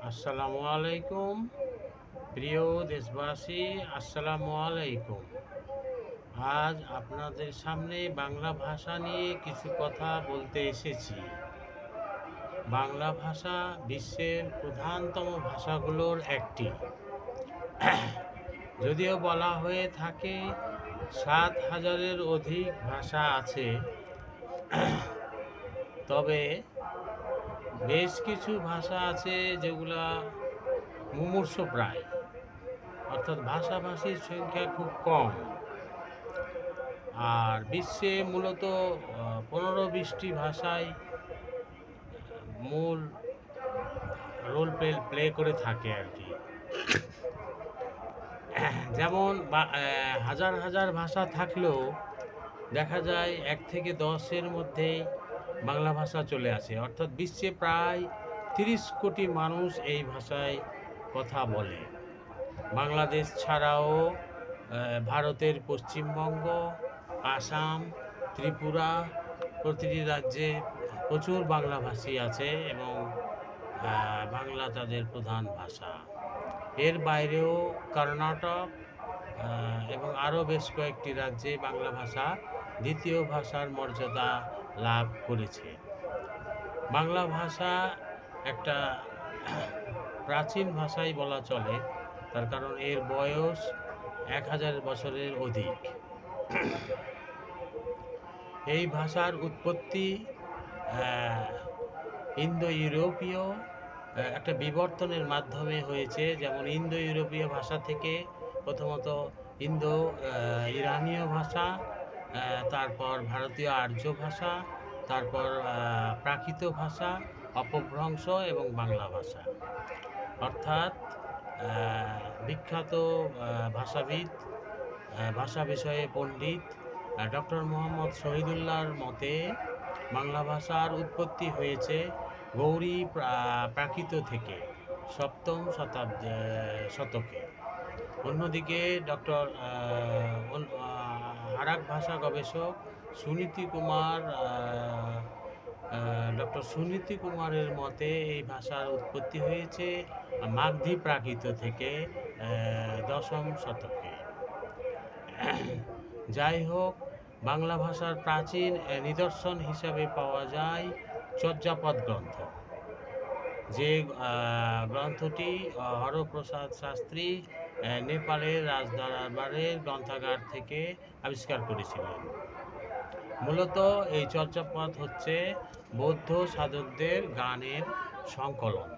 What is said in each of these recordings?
আসসালামু আলাইকুম। প্রিয় দেশবাসী, আসসালামু আলাইকুম। আজ আপনাদের সামনে বাংলা ভাষা নিয়ে কিছু কথা বলতে এসেছি। বাংলা ভাষা বিশ্বের প্রধানতম ভাষাগুলোর একটি। যদিও বলা হয়ে থাকে 7,000-এর অধিক ভাষা আছে, তবে বেশ কিছু ভাষা আছে যেগুলা মুমূর্ষপ্রায়, অর্থাৎ ভাষাভাষীর সংখ্যা খুব কম। আর বিশ্বে মূলত 15-20টি ভাষায় মূল রোল প্লে করে থাকে আর কি। যেমন হাজার হাজার ভাষা থাকলেও দেখা যায় 1 থেকে 10-এর মধ্যেই বাংলা ভাষা চলে আসে, অর্থাৎ বিশ্বে প্রায় 30 কোটি মানুষ এই ভাষায় কথা বলে। বাংলাদেশ ছাড়াও ভারতের পশ্চিমবঙ্গ, আসাম, ত্রিপুরা প্রতিটি রাজ্যে প্রচুর বাংলাভাষী আছে এবং বাংলা তাদের প্রধান ভাষা। এর বাইরেও কর্ণাটক এবং আরও বেশ কয়েকটি রাজ্যে বাংলা ভাষা দ্বিতীয় ভাষার মর্যাদা লাভ করেছে। বাংলা ভাষা একটা প্রাচীন ভাষাই বলা চলে, তার কারণ এর বয়স 1000 বছরের অধিক। এই ভাষার উৎপত্তি ইন্দো ইউরোপীয় একটা বিবর্তনের মাধ্যমে হয়েছে। যেমন ইন্দো ইউরোপীয় ভাষা থেকে প্রথমত ইন্দো ইরানীয় ভাষা, তারপর ভারতীয় আর্য ভাষা, তারপর প্রাকৃত ভাষা, অপভ্রংশ এবং বাংলা ভাষা। অর্থাৎ বিখ্যাত ভাষাবিদ, ভাষা বিষয়ে পণ্ডিত ডক্টর মোহাম্মদ শহীদুল্লাহর মতে বাংলা ভাষার উৎপত্তি হয়েছে গৌড়ী প্রাকৃত থেকে 7ম শতকে। অন্যদিকে আরেক ভাষা গবেষক ডক্টর সুনীতি কুমারের মতে এই ভাষার উৎপত্তি হয়েছে মাগধী প্রাকৃত থেকে 10ম শতকে। যাই হোক, বাংলা ভাষার প্রাচীন নিদর্শন হিসাবে পাওয়া যায় চর্যাপদ গ্রন্থ, যে গ্রন্থটি হরপ্রসাদ শাস্ত্রী নেপালের রাজদরবারের গ্রন্থাগার থেকে আবিষ্কার করেছিলেন। মূলত এই চর্যাপদ হচ্ছে বৌদ্ধ সাধকদের গানের সংকলন।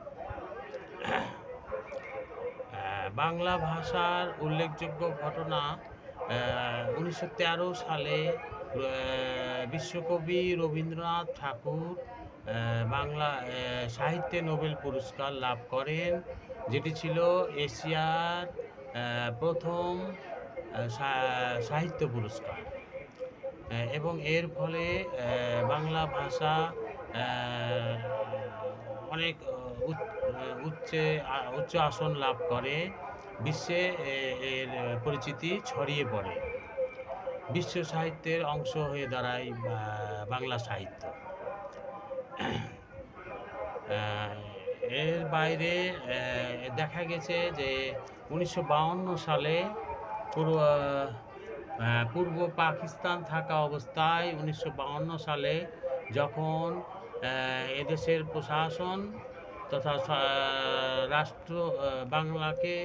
বাংলা ভাষার উল্লেখযোগ্য ঘটনা 1913 সালে বিশ্বকবি রবীন্দ্রনাথ ঠাকুর বাংলা সাহিত্যে নোবেল পুরস্কার লাভ করেন, যেটি ছিল এশিয়ার প্রথম সাহিত্য পুরস্কার। এবং এর ফলে বাংলা ভাষা অনেক উচ্চ আসন লাভ করে, বিশ্বে এর পরিচিতি ছড়িয়ে পড়ে, বিশ্ব সাহিত্যের অংশ হয়ে দাঁড়ায় বাংলা সাহিত্য। এর বাইরে দেখা গেছে যে 1952 সালে পূর্ব পাকিস্তান থাকা অবস্থায় 1952 সালে যখন এদেশের প্রশাসন তথা রাষ্ট্র বাংলাকে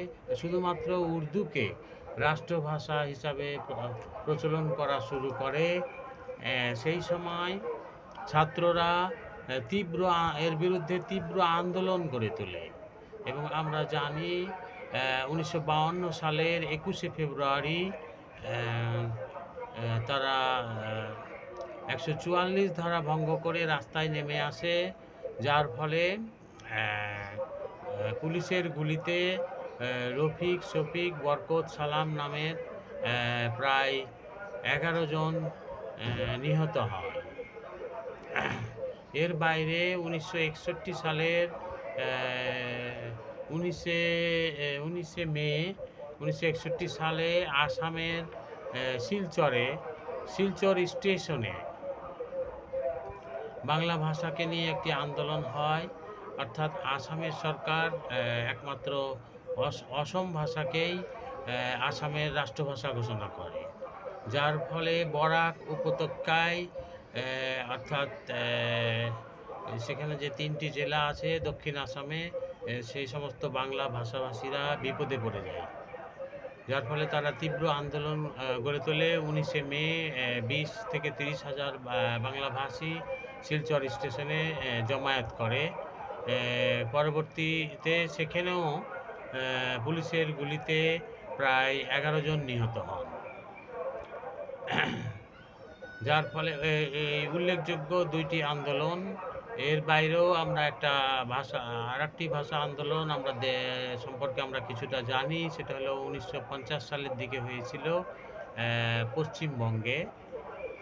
শুধুমাত্র উর্দুকে রাষ্ট্রভাষা হিসাবে প্রচলন করা শুরু করে, সেই সময় ছাত্ররা এর বিরুদ্ধে তীব্র আন্দোলন গড়ে তোলে। এবং আমরা জানি 1952 সালের 21শে ফেব্রুয়ারি তারা 144 ধারা ভঙ্গ করে রাস্তায় নেমে আসে, যার ফলে পুলিশের গুলিতে রফিক, শফিক, বরকত, সালাম নামের প্রায় 11 জন নিহত হয়। এর বাইরে 1961 সালের 19শে মে 1961 সালে আসামের শিলচর স্টেশনে বাংলা ভাষাকে নিয়ে একটি আন্দোলন হয়। অর্থাৎ আসামের সরকার একমাত্র অসম ভাষাকেই আসামের রাষ্ট্রভাষা ঘোষণা করে, যার ফলে বরাক উপত্যকায় অর্থাৎ সেখানে যে 3টি জেলা আছে দক্ষিণ আসামে, সেই সমস্ত বাংলা ভাষাভাষীরা বিপদে পড়ে যায়, যার ফলে তারা তীব্র আন্দোলন গড়ে তোলে। 19শে মে 20 থেকে 30 হাজার বাংলাভাষী শিলচর স্টেশনে জমায়েত করে। পরবর্তীতে সেখানেও পুলিশের গুলিতে প্রায় 11 জন নিহত হন, যার ফলে এই উল্লেখযোগ্য 2টি আন্দোলন। এর বাইরেও আমরা আরেকটি ভাষা আন্দোলন সম্পর্কে আমরা কিছুটা জানি, সেটা হলো 1950 সালের দিকে হয়েছিল পশ্চিমবঙ্গে।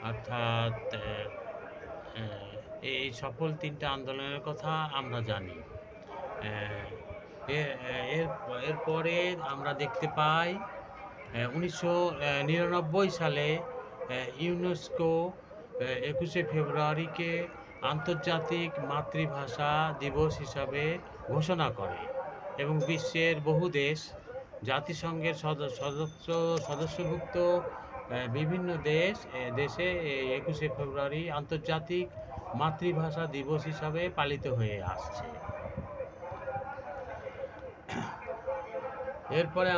অর্থাৎ এই সফল 3টা আন্দোলনের কথা আমরা জানি। এরপরে আমরা দেখতে পাই 1999 সালে ইউনেস্কো 21শে ফেব্রুয়ারিকে আন্তর্জাতিক মাতৃভাষা দিবস হিসাবে ঘোষণা করে, এবং বিশ্বের বহু দেশ, জাতিসংঘের সদস্যভুক্ত বিভিন্ন দেশে 21শে ফেব্রুয়ারি আন্তর্জাতিক মাতৃভাষা দিবস হিসাবে পালিত হয়ে আসছে। এরপরে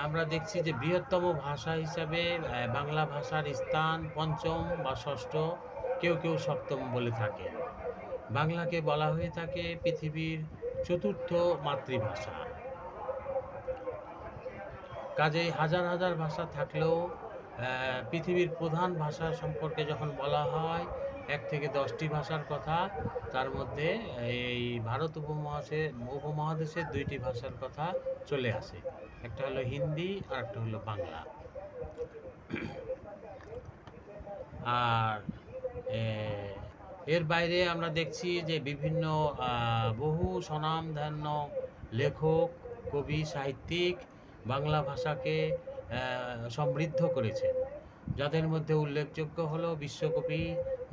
আমরা দেখছি যে বৃহত্তম ভাষা হিসাবে বাংলা ভাষার স্থান 5ম বা 6ষ্ঠ, কেউ কেউ 7ম বলে থাকেন। বাংলাকে বলা হয়ে থাকে পৃথিবীর 4র্থ মাতৃভাষা। কাজেই হাজার হাজার ভাষা থাকলেও পৃথিবীর প্রধান ভাষা সম্পর্কে যখন বলা হয় 1 থেকে 10টি ভাষার কথা, তার মধ্যে এই ভারত উপমহাদেশের 2টি ভাষার কথা চলে আসে। একটা হলো হিন্দি আর একটা হলো বাংলা। আর এর বাইরে আমরা দেখছি যে বিভিন্ন বহু স্বনামধন্য লেখক, কবি, সাহিত্যিক বাংলা ভাষাকে সমৃদ্ধ করেছেন, যাদের মধ্যে উল্লেখযোগ্য হলো বিশ্বকবি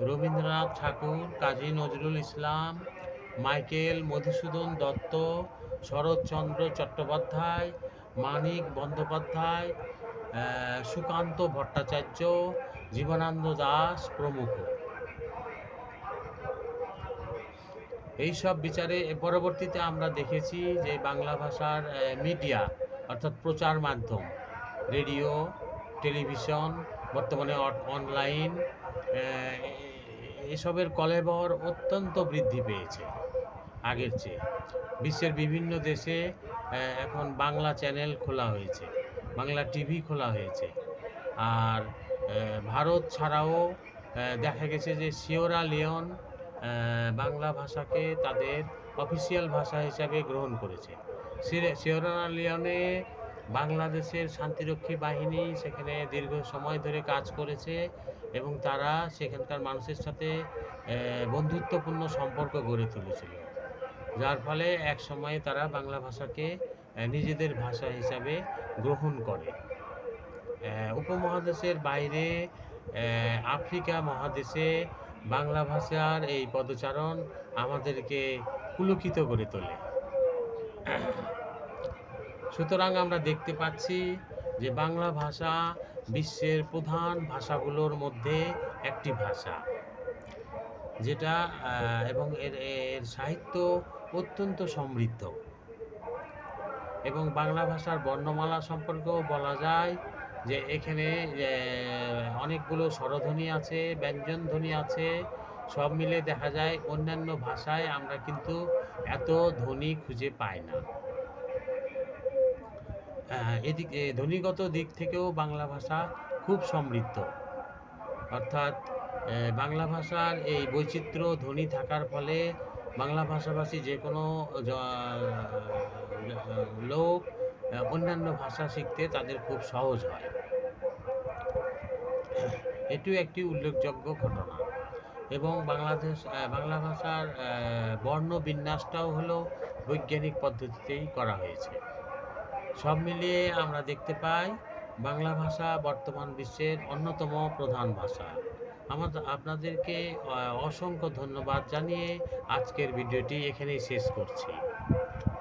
রবীন্দ্রনাথ ঠাকুর, কাজী নজরুল ইসলাম, মাইকেল মধুসূদন দত্ত, শরৎচন্দ্র চট্টোপাধ্যায়, মানিক বন্দ্যোপাধ্যায়, সুকান্ত ভট্টাচার্য, জীবনানন্দ দাশ প্রমুখ। এইসব বিচারে পরবর্তীতে আমরা দেখেছি যে বাংলা ভাষার মিডিয়া অর্থাৎ প্রচার মাধ্যম, রেডিও, টেলিভিশন, বর্তমানে অনলাইন, এসবের কলেবর অত্যন্ত বৃদ্ধি পেয়েছে আগের চেয়ে। বিশ্বের বিভিন্ন দেশে এখন বাংলা চ্যানেল খোলা হয়েছে, বাংলা টিভি খোলা হয়েছে। আর ভারত ছাড়াও দেখা গেছে যে সিয়েরা লিওন বাংলা ভাষাকে তাদের অফিসিয়াল ভাষা হিসাবে গ্রহণ করেছে। সিয়েরা লিওনে বাংলাদেশের শান্তিরক্ষী বাহিনী সেখানে দীর্ঘ সময় ধরে কাজ করেছে, এবং তারা সেখানকার মানুষের সাথে বন্ধুত্বপূর্ণ সম্পর্ক গড়ে তুলেছিল, যার ফলে এক সময়ে তারা বাংলা ভাষাকে নিজেদের ভাষা হিসাবে গ্রহণ করে। উপমহাদেশের বাইরে আফ্রিকা মহাদেশে বাংলা ভাষার এই পদচারণ আমাদেরকে পুলকিত করে তোলে। সুতরাং আমরা দেখতে পাচ্ছি যে বাংলা ভাষা বিশ্বের প্রধান ভাষাগুলোর মধ্যে একটি ভাষা, যেটা এবং এর সাহিত্য অত্যন্ত সমৃদ্ধ। এবং বাংলা ভাষার বর্ণমালা সম্পর্কেও বলা যায় যে এখানে অনেকগুলো স্বরধ্বনি আছে, ব্যঞ্জনধ্বনি আছে, সব মিলে দেখা যায় অন্যান্য ভাষায় আমরা কিন্তু এত ধ্বনি খুঁজে পাই না। এদিকে ধ্বনিগত দিক থেকেও বাংলা ভাষা খুব সমৃদ্ধ, অর্থাৎ বাংলা ভাষার এই বৈচিত্র্য ধ্বনি থাকার ফলে বাংলা ভাষাভাষী যে কোনো লোক অন্যান্য ভাষা শিখতে তাদের খুব সহজ হয়। এটিও একটি উল্লেখযোগ্য ঘটনা। এবং বাংলা ভাষার বর্ণ বিন্যাসটাও হলো বৈজ্ঞানিক পদ্ধতিতেই করা হয়েছে। সব মিলিয়ে আমরা দেখতে পাই বাংলা ভাষা বর্তমান বিশ্বের অন্যতম প্রধান ভাষা, আপনাদেরকে অসংখ্য ধন্যবাদ জানিয়ে আজকের ভিডিওটি এখানেই শেষ করছি।